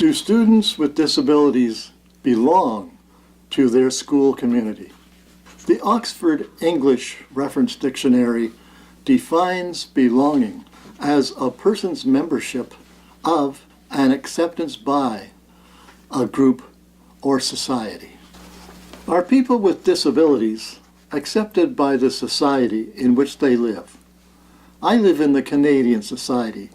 Do students with disabilities belong to their school community? The Oxford English Reference Dictionary defines belonging as a person's membership of and acceptance by a group or society. Are people with disabilities accepted by the society in which they live? I live in the Canadian society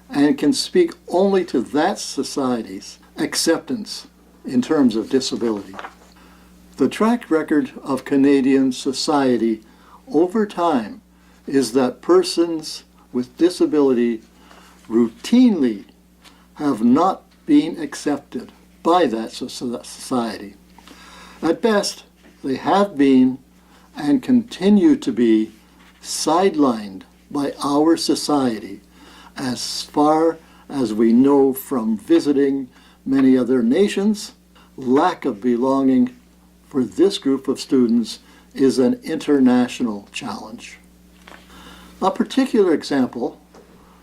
and can speak only to that society's acceptance in terms of disability. The track record of Canadian society over time is that persons with disability routinely have not been accepted by that society. At best, they have been and continue to be sidelined by our society as far as we know from visiting many other nations. Lack of belonging for this group of students is an international challenge. A particular example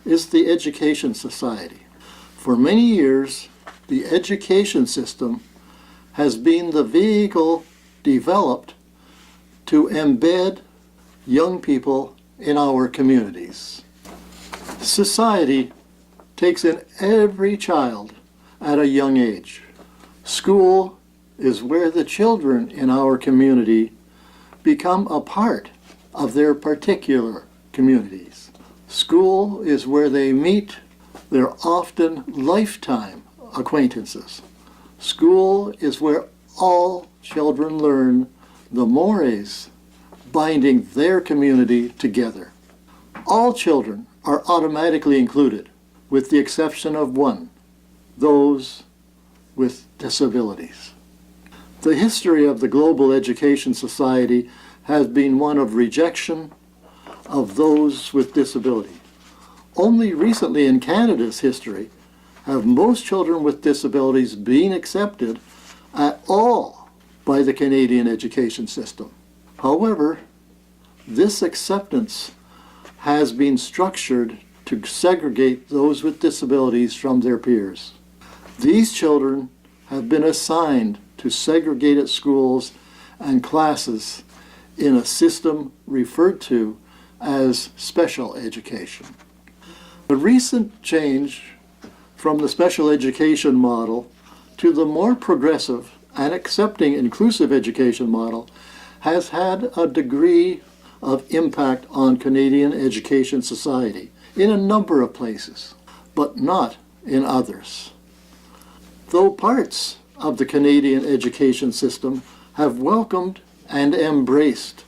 is the Education Society. For many years, the education system has been the vehicle developed to embed young people in our communities. Society takes in every child at a young age. School is where the children in our community become a part of their particular communities. School is where they meet their often lifetime acquaintances. School is where all children learn the mores binding their community together. All children are automatically included, with the exception of one, those with disabilities. The history of the Global Education Society has been one of rejection of those with disability. Only recently in Canada's history have most children with disabilities been accepted at all by the Canadian education system. However, this acceptance has been structured to segregate those with disabilities from their peers. These children have been assigned to segregated schools and classes in a system referred to as special education. The recent change from the special education model to the more progressive and accepting inclusive education model has had a degree of impact on Canadian education society in a number of places, but not in others. Though parts of the Canadian education system have welcomed and embraced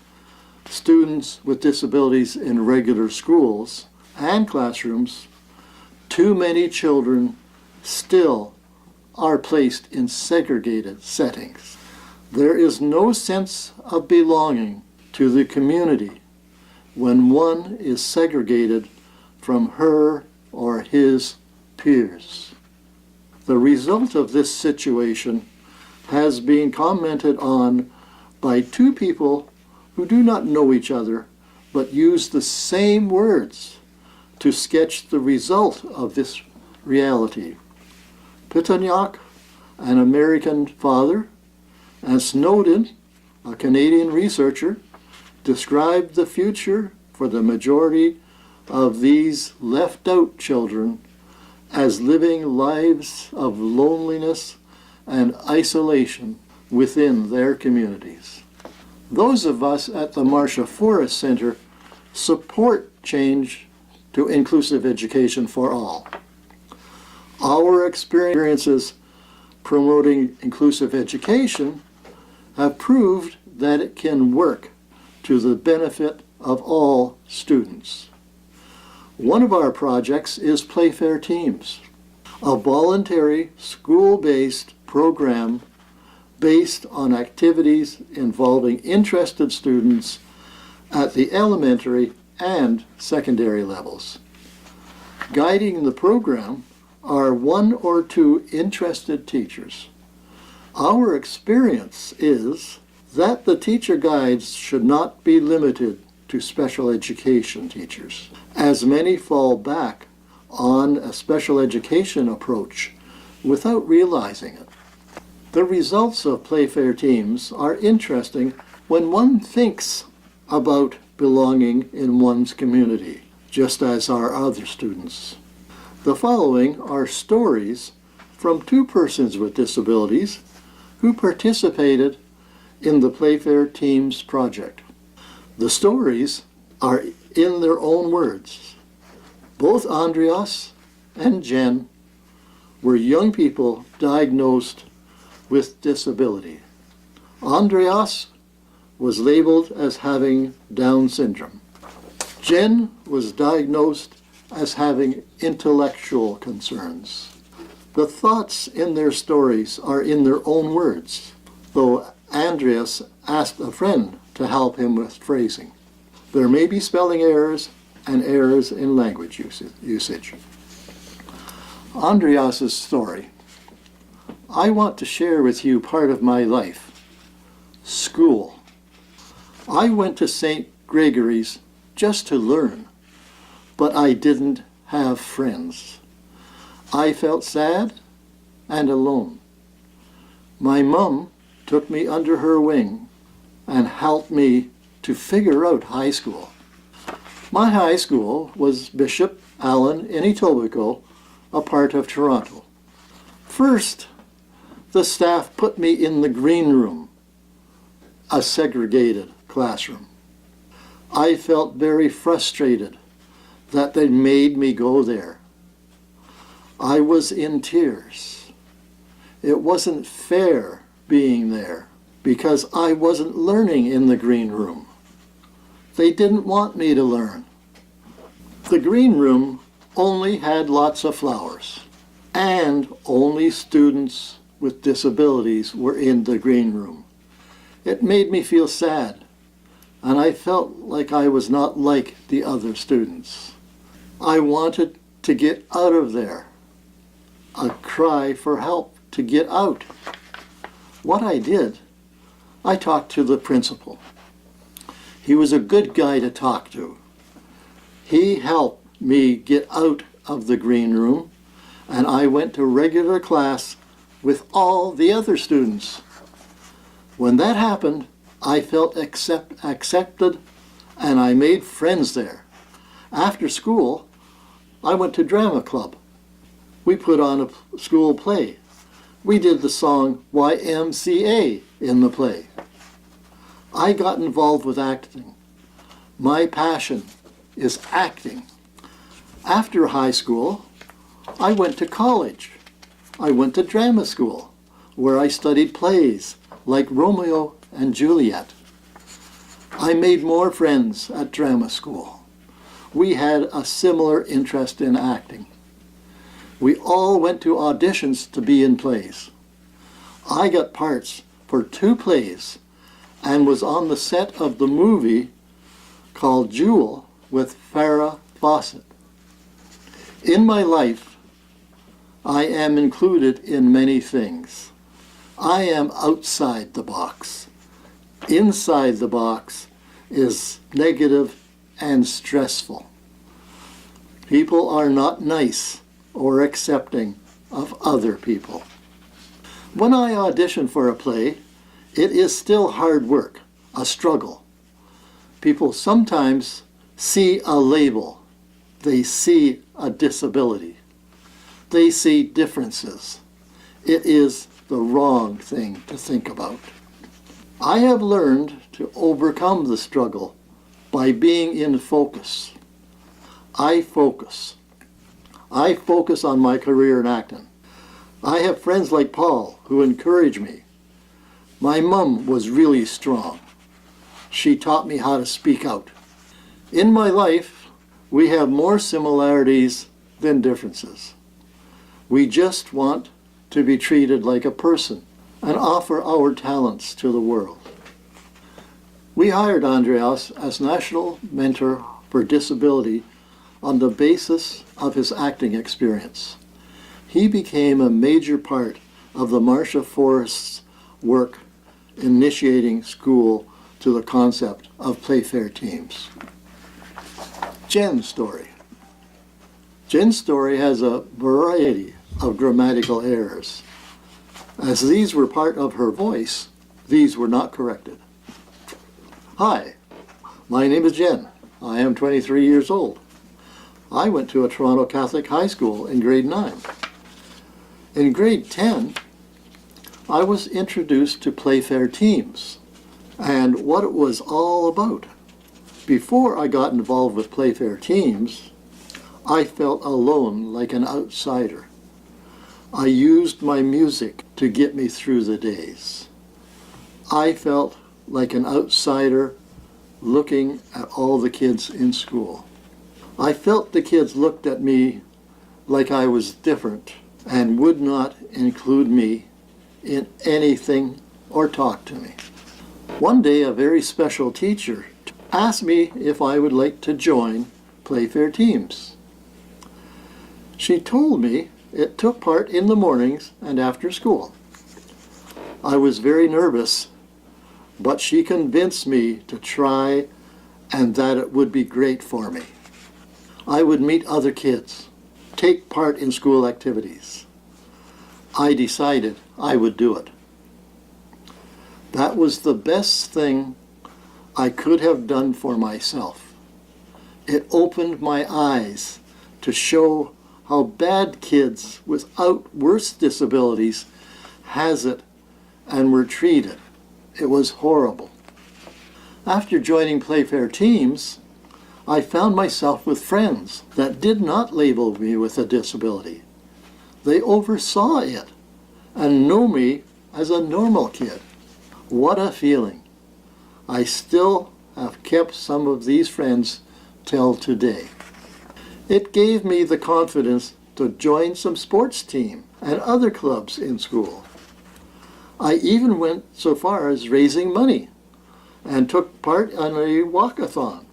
students with disabilities in regular schools and classrooms, too many children still are placed in segregated settings. There is no sense of belonging to the community when one is segregated from her or his peers. The result of this situation has been commented on by two people who do not know each other but use the same words to sketch the result of this reality. Pitoniak, an American father, and Snowden, a Canadian researcher, described the future for the majority of these left-out children as living lives of loneliness and isolation within their communities. Those of us at the Marcia Forest Center support change to inclusive education for all. Our experiences promoting inclusive education have proved that it can work to the benefit of all students. One of our projects is Playfair Teams, a voluntary school-based program based on activities involving interested students at the elementary and secondary levels. Guiding the program are one or two interested teachers. Our experience is that the teacher guides should not be limited to special education teachers, as many fall back on a special education approach without realizing it. The results of Playfair teams are interesting when one thinks about belonging in one's community, just as are other students. The following are stories from two persons with disabilities who participated in the Playfair Teams project. The stories are in their own words. Both Andreas and Jen were young people diagnosed with disability. Andreas was labeled as having Down syndrome. Jen was diagnosed as having intellectual concerns. The thoughts in their stories are in their own words, though Andreas asked a friend to help him with phrasing. There may be spelling errors and errors in language usage. Andreas's story. I want to share with you part of my life. School. I went to St. Gregory's just to learn, but I didn't have friends. I felt sad and alone. My mom took me under her wing and helped me to figure out high school. My high school was Bishop Allen in Etobicoke, a part of Toronto. First, the staff put me in the green room, a segregated classroom. I felt very frustrated that they made me go there. I was in tears. It wasn't fair being there because I wasn't learning in the green room. They didn't want me to learn. The green room only had lots of flowers, and only students with disabilities were in the green room. It made me feel sad, and I felt like I was not like the other students. I wanted to get out of there, a cry for help to get out. What I did, I talked to the principal. He was a good guy to talk to. He helped me get out of the green room, and I went to regular class with all the other students. When that happened, I felt accepted, and I made friends there. After school, I went to drama club. We put on a school play. We did the song YMCA in the play. I got involved with acting. My passion is acting. After high school, I went to college. I went to drama school, where I studied plays like Romeo and Juliet. I made more friends at drama school. We had a similar interest in acting. We all went to auditions to be in plays. I got parts for 2 plays and was on the set of the movie called Jewel with Farrah Fawcett. In my life, I am included in many things. I am outside the box. Inside the box is negative and stressful. People are not nice or accepting of other people. When I audition for a play, it is still hard work, a struggle. People sometimes see a label. They see a disability. They see differences. It is the wrong thing to think about. I have learned to overcome the struggle by being in focus. I focus. I focus on my career in acting. I have friends like Paul who encourage me. My mom was really strong. She taught me how to speak out. In my life, we have more similarities than differences. We just want to be treated like a person and offer our talents to the world. We hired Andreas as National Mentor for Disability on the basis of his acting experience. He became a major part of the Marcia Forrest's work initiating school to the concept of Playfair teams. Jen's story. Jen's story has a variety of grammatical errors. As these were part of her voice, these were not corrected. Hi, my name is Jen. I am 23 years old. I went to a Toronto Catholic high school in grade 9. In grade 10, I was introduced to Playfair teams and what it was all about. Before I got involved with Playfair teams, I felt alone like an outsider. I used my music to get me through the days. I felt like an outsider looking at all the kids in school. I felt the kids looked at me like I was different and would not include me in anything or talk to me. One day, a very special teacher asked me if I would like to join Playfair teams. She told me it took part in the mornings and after school. I was very nervous, but she convinced me to try and that it would be great for me. I would meet other kids, take part in school activities. I decided I would do it. That was the best thing I could have done for myself. It opened my eyes to show how bad kids without worse disabilities has it and were treated. It was horrible. After joining Playfair teams, I found myself with friends that did not label me with a disability. They oversaw it and know me as a normal kid. What a feeling. I still have kept some of these friends till today. It gave me the confidence to join some sports team and other clubs in school. I even went so far as raising money and took part in a walkathon.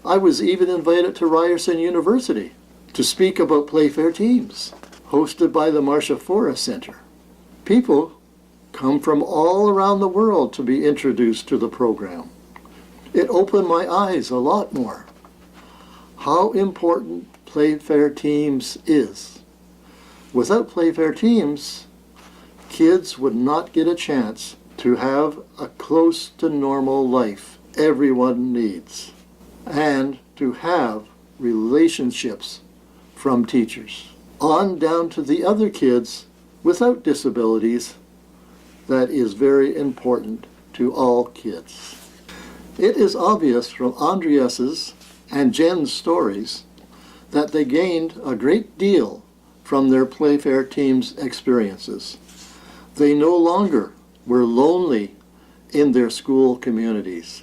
I was even invited to Ryerson University to speak about Playfair teams, hosted by the Marcia Forrest Center. People come from all around the world to be introduced to the program. It opened my eyes a lot more. How important Playfair teams is. Without Playfair teams, kids would not get a chance to have a close to normal life everyone needs, and to have relationships from teachers. On down to the other kids without disabilities, that is very important to all kids. It is obvious from Andreas's and Jen's stories that they gained a great deal from their Playfair team's experiences. They no longer were lonely in their school communities.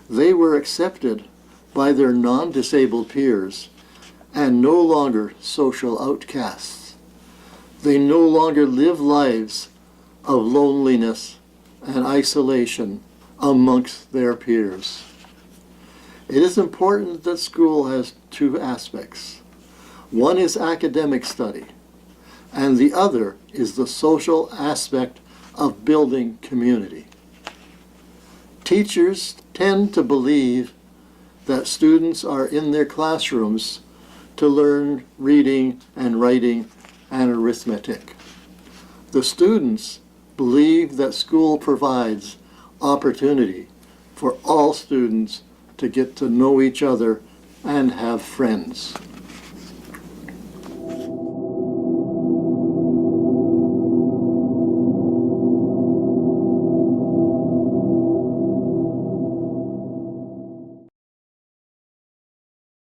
They were accepted by their non-disabled peers and no longer social outcasts. They no longer live lives of loneliness and isolation amongst their peers. It is important that school has two aspects. One is academic study, and the other is the social aspect of building community. Teachers tend to believe that students are in their classrooms to learn reading and writing and arithmetic. The students believe that school provides opportunity for all students to get to know each other and have friends.